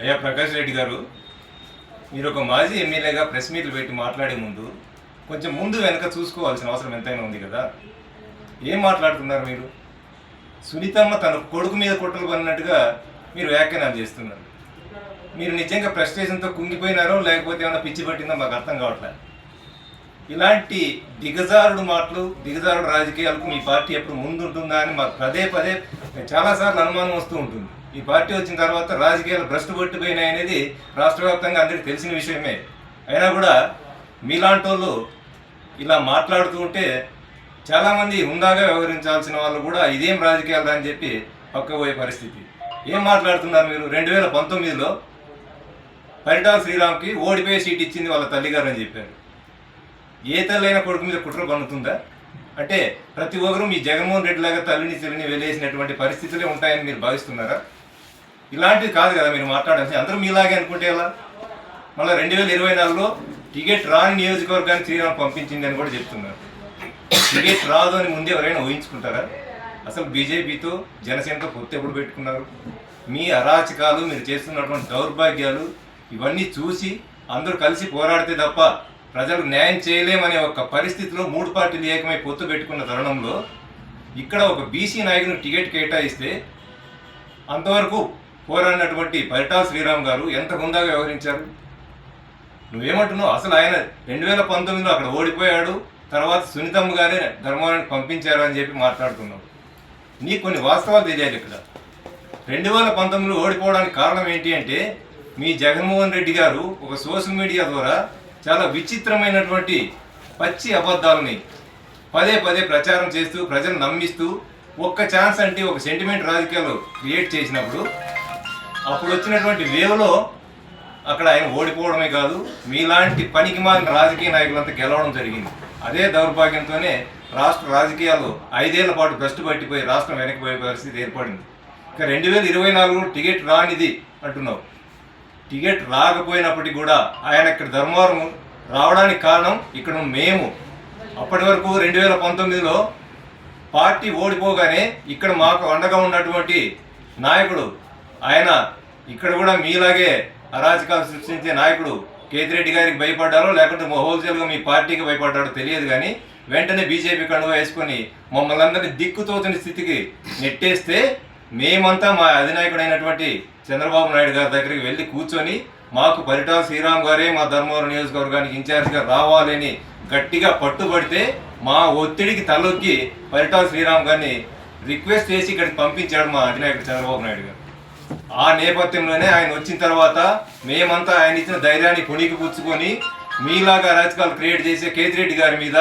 అయ్యా ప్రకాష్ రెడ్డి గారు, మీరు ఒక మాజీ ఎమ్మెల్యేగా ప్రెస్ మీట్లు పెట్టి మాట్లాడే ముందు కొంచెం ముందు వెనక చూసుకోవాల్సిన అవసరం ఎంతైనా ఉంది కదా. ఏం మాట్లాడుతున్నారు మీరు? సునీతమ్మ తన కొడుకు మీద కుట్రలు పడినట్టుగా మీరు వ్యాఖ్యానాలు చేస్తున్నారు. మీరు నిజంగా ఫ్రస్ట్రేషన్తో కుంగిపోయినారో లేకపోతే ఏమైనా పిచ్చి పట్టిందో మాకు అర్థం కావట్లేదు. ఇలాంటి దిగజారుడు మాటలు, దిగజారుడు రాజకీయాలకు మీ పార్టీ ఎప్పుడు ముందుంటుందా అని మాకు పదే పదే చాలాసార్లు అనుమానం వస్తూ ఉంటుంది. ఈ పార్టీ వచ్చిన తర్వాత రాజకీయాలు భ్రష్టు పట్టిపోయినాయి అనేది రాష్ట్ర వ్యాప్తంగా అందరికీ తెలిసిన విషయమే. అయినా కూడా మీలాంటి వాళ్ళు ఇలా మాట్లాడుతూ ఉంటే చాలామంది హుందాగా వ్యవహరించాల్సిన వాళ్ళు కూడా ఇదేం రాజకీయాలు అని చెప్పి పక్కపోయే పరిస్థితి. ఏం మాట్లాడుతున్నారు మీరు? 2019లో పరిటాల శ్రీరామ్కి ఓడిపోయే సీట్ ఇచ్చింది వాళ్ళ తల్లిగారు అని చెప్పారు. ఏ తల్లైనా కొడుకు మీద కుట్ర పన్నుతుందా? అంటే ప్రతి ఒక్కరూ మీ జగన్మోహన్ రెడ్డి లాగా తల్లిని చెల్లిని వెళ్ళేసినటువంటి పరిస్థితులే ఉంటాయని మీరు భావిస్తున్నారా? ఇలాంటివి కాదు కదా మీరు మాట్లాడాల్సి. అందరూ మీలాగే అనుకుంటే ఎలా? మళ్ళీ 2024లో టికెట్ రాని నియోజకవర్గాన్ని శ్రీరామ్ పంపించింది అని కూడా చెప్తున్నారు. టికెట్ రాదు అని ముందే ఎవరైనా ఊహించుకుంటారా? అసలు బీజేపీతో జనసేనతో పొత్తు ఎప్పుడు పెట్టుకున్నారు? మీ అరాచకాలు, మీరు చేస్తున్నటువంటి దౌర్భాగ్యాలు ఇవన్నీ చూసి అందరూ కలిసి పోరాడితే తప్ప ప్రజలకు న్యాయం చేయలేమనే ఒక పరిస్థితిలో 3 పార్టీలు ఏకమై పొత్తు పెట్టుకున్న తరుణంలో ఇక్కడ ఒక బీసీ నాయకునికి టికెట్ కేటాయిస్తే అంతవరకు పోరాడినటువంటి పరిటాల శ్రీరామ్ గారు ఎంత హుందాగా వ్యవహరించారు? నువ్వేమంటున్నావు? అసలు ఆయన 2019లో అక్కడ ఓడిపోయాడు, తర్వాత సునీతమ్మ గారే ధర్మవరానికి పంపించారు అని చెప్పి మాట్లాడుతున్నావు. నీకు కొన్ని వాస్తవాలు తెలియాలి. ఇక్కడ 2019లో ఓడిపోవడానికి కారణం ఏంటి అంటే మీ జగన్మోహన్ రెడ్డి గారు ఒక సోషల్ మీడియా ద్వారా చాలా విచిత్రమైనటువంటి పచ్చి అబద్ధాలని పదే పదే ప్రచారం చేస్తూ ప్రజలు నమ్మిస్తూ ఒక్క ఛాన్స్ అంటే ఒక సెంటిమెంట్ రాజకీయాలు క్రియేట్ చేసినప్పుడు అప్పుడు వచ్చినటువంటి వేవ్లో అక్కడ ఆయన ఓడిపోవడమే కాదు, మీలాంటి పనికి మాలిన రాజకీయ నాయకులంతా గెలవడం జరిగింది. అదే దౌర్భాగ్యంతోనే రాష్ట్ర రాజకీయాలు 5 ఏళ్ల పాటు భ్రష్టు పట్టిపోయి రాష్ట్రం వెనక్కిపోయే పరిస్థితి ఏర్పడింది. ఇక 2024 టికెట్ రానిది అంటున్నావు. టికెట్ రాకపోయినప్పటికీ కూడా ఆయన ఇక్కడ ధర్మవరం రావడానికి కారణం ఇక్కడ మేము. అప్పటి వరకు 2019లో పార్టీ ఓడిపోగానే ఇక్కడ మాకు అండగా ఉన్నటువంటి నాయకుడు ఆయన ఇక్కడ కూడా మీలాగే అరాచకాలు సృష్టించే నాయకుడు కేతిరెడ్డి గారికి భయపడ్డారో లేకుంటే హోల్సేల్గా మీ పార్టీకి భయపడ్డారో తెలియదు, కానీ వెంటనే బీజేపీ కండువా వేసుకొని మమ్మల్ని అందరినీ దిక్కుతోచని స్థితికి నెట్టేస్తే మేమంతా మా అధినాయకుడైనటువంటి చంద్రబాబు నాయుడు గారి దగ్గరికి వెళ్ళి కూర్చొని మాకు పరిటాల శ్రీరామ్ గారే మా ధర్మవరం నియోజకవర్గానికి ఇన్ఛార్జిగా రావాలని గట్టిగా పట్టుబడితే మా ఒత్తిడికి తలొక్కి పరిటాల శ్రీరామ్ గారిని రిక్వెస్ట్ చేసి ఇక్కడికి పంపించాడు మా అధినాయకుడు చంద్రబాబు నాయుడు గారు. ఆ నేపథ్యంలోనే ఆయన వచ్చిన తర్వాత మేమంతా ఆయన ఇచ్చిన ధైర్యాన్ని పుణికి పుచ్చుకొని మీలాగా రాజకీయాలు క్రియేట్ చేసే కేతిరెడ్డి గారి మీద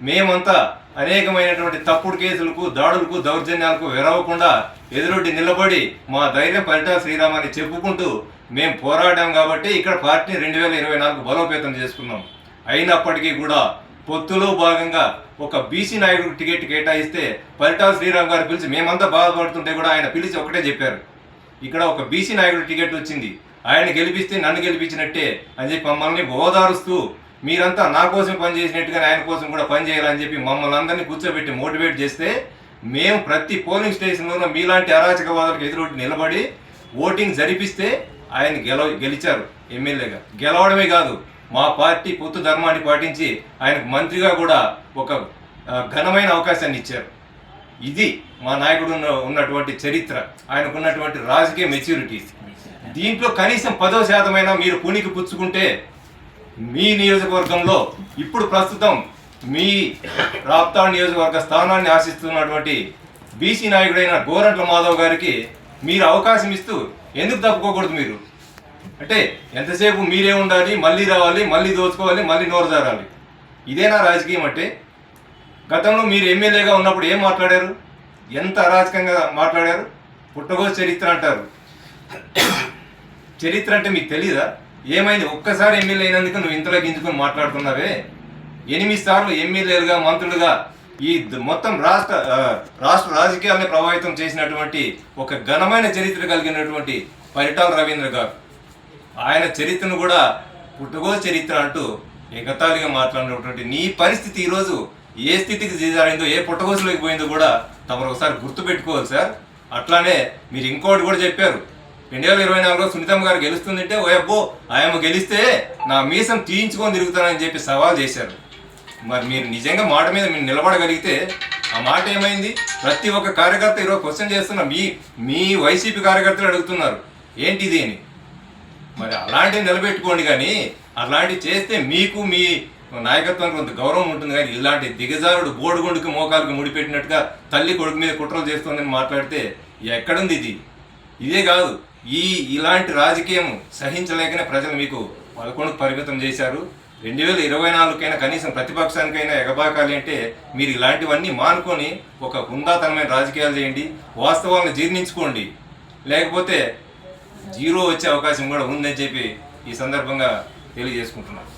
మేమంతా అనేకమైనటువంటి తప్పుడు కేసులకు, దాడులకు, దౌర్జన్యాలకు వెరవకుండా ఎదురొడ్డి నిలబడి మా ధైర్యం పరిటాల శ్రీరామ్ అని చెప్పుకుంటూ మేము పోరాడాం కాబట్టి ఇక్కడ పార్టీ 2024 బలోపేతం చేసుకున్నాం. అయినప్పటికీ కూడా పొత్తులో భాగంగా ఒక బీసీ నాయకుడికి టికెట్ కేటాయిస్తే పరిటాల శ్రీరామ్ గారు పిలిచి మేమంతా బాధపడుతుంటే కూడా ఆయన పిలిచి ఒకటే చెప్పారు, ఇక్కడ ఒక బీసీ నాయకుడి టికెట్ వచ్చింది, ఆయన గెలిపిస్తే నన్ను గెలిపించినట్టే అని చెప్పి మమ్మల్ని ఓదారుస్తూ మీరంతా నా కోసం పనిచేసినట్టుగానే ఆయన కోసం కూడా పనిచేయాలని చెప్పి మమ్మల్ని అందరినీ కూర్చోబెట్టి మోటివేట్ చేస్తే మేము ప్రతి పోలింగ్ స్టేషన్లోనూ మీలాంటి అరాచకవాదులకు ఎదురొడ్డి నిలబడి ఓటింగ్ జరిపిస్తే ఆయన గెలిచారు ఎమ్మెల్యేగా. గెలవడమే కాదు, మా పార్టీ పొత్తు ధర్మాన్ని పాటించి ఆయనకు మంత్రిగా కూడా ఒక ఘనమైన అవకాశాన్ని ఇచ్చారు. ఇది మా నాయకుడు ఉన్నటువంటి చరిత్ర, ఆయనకు ఉన్నటువంటి రాజకీయ మెచ్యూరిటీ. దీంట్లో కనీసం 10% మీరు పుణికి పుచ్చుకుంటే మీ నియోజకవర్గంలో ఇప్పుడు ప్రస్తుతం మీ రాప్తాడు నియోజకవర్గ స్థానాన్ని ఆశిస్తున్నటువంటి బీసీ నాయకుడైన గోరంట్ల మాధవ్ గారికి మీరు అవకాశం ఇస్తూ ఎందుకు తప్పుకోకూడదు? మీరు అంటే ఎంతసేపు మీరే ఉండాలి, మళ్ళీ రావాలి, మళ్ళీ దోచుకోవాలి, మళ్ళీ నోరు జారాలి, ఇదేనా రాజకీయం? అంటే గతంలో మీరు ఎమ్మెల్యేగా ఉన్నప్పుడు ఏం మాట్లాడారు? ఎంత అరాచకంగా మాట్లాడారు? పుట్టగోసు చరిత్ర అంటారు. చరిత్ర అంటే మీకు తెలీదా? ఏమైంది? ఒక్కసారి ఎమ్మెల్యే అయినందుకు నువ్వు ఇంతలో గింజుకొని మాట్లాడుతున్నావే. 8 సార్లు ఎమ్మెల్యేలుగా, మంత్రులుగా ఈ మొత్తం రాష్ట్ర రాజకీయాలని ప్రభావితం చేసినటువంటి ఒక ఘనమైన చరిత్ర కలిగినటువంటి పరిటాల రవీంద్ర గారు, ఆయన చరిత్రను కూడా పుట్టగోసు చరిత్ర అంటూ ఎగతాళిగా మాట్లాడినటువంటి నీ పరిస్థితి ఈరోజు ఏ స్థితికి చేజారిందో, ఏ పుట్టగోసులోకి పోయిందో కూడా తమరు ఒకసారి గుర్తుపెట్టుకోవాలి సార్. అట్లానే మీరు ఇంకోటి కూడా చెప్పారు, 2024లో సునీతమ్మ గారు గెలుస్తుందంటే ఓ అబ్బో ఆయమ్మ గెలిస్తే నా మీసం తీయించుకొని తిరుగుతానని చెప్పి సవాల్ చేశారు. మరి మీరు నిజంగా మాట మీద మీరు నిలబడగలిగితే ఆ మాట ఏమైంది? ప్రతి ఒక్క కార్యకర్త ఈరోజు క్వశ్చన్ చేస్తున్నా, మీ వైసీపీ కార్యకర్తలు అడుగుతున్నారు ఏంటిది అని. మరి అలాంటివి నిలబెట్టుకోండి, కానీ అలాంటివి చేస్తే మీకు మీ నాయకత్వానికి కొంత గౌరవం ఉంటుంది. కానీ ఇలాంటి దిగజారుడు బోడుగుండుకి మోకాలకు ముడిపెట్టినట్టుగా తల్లి కొడుకు మీద కుట్రలు చేస్తుందని మాట్లాడితే ఎక్కడుంది ఇది? ఇదే కాదు, ఇలాంటి రాజకీయం సహించలేకనే ప్రజలు మీకు 11కు పరిమితం చేశారు. 2024కైనా కనీసం ప్రతిపక్షానికైనా ఎగబాకాలి అంటే మీరు ఇలాంటివన్నీ మానుకొని ఒక హుందాతనమైన రాజకీయాలు చేయండి, వాస్తవాలను జీర్ణించుకోండి. లేకపోతే జీరో వచ్చే అవకాశం కూడా ఉందని చెప్పి ఈ సందర్భంగా తెలియజేసుకుంటున్నాను.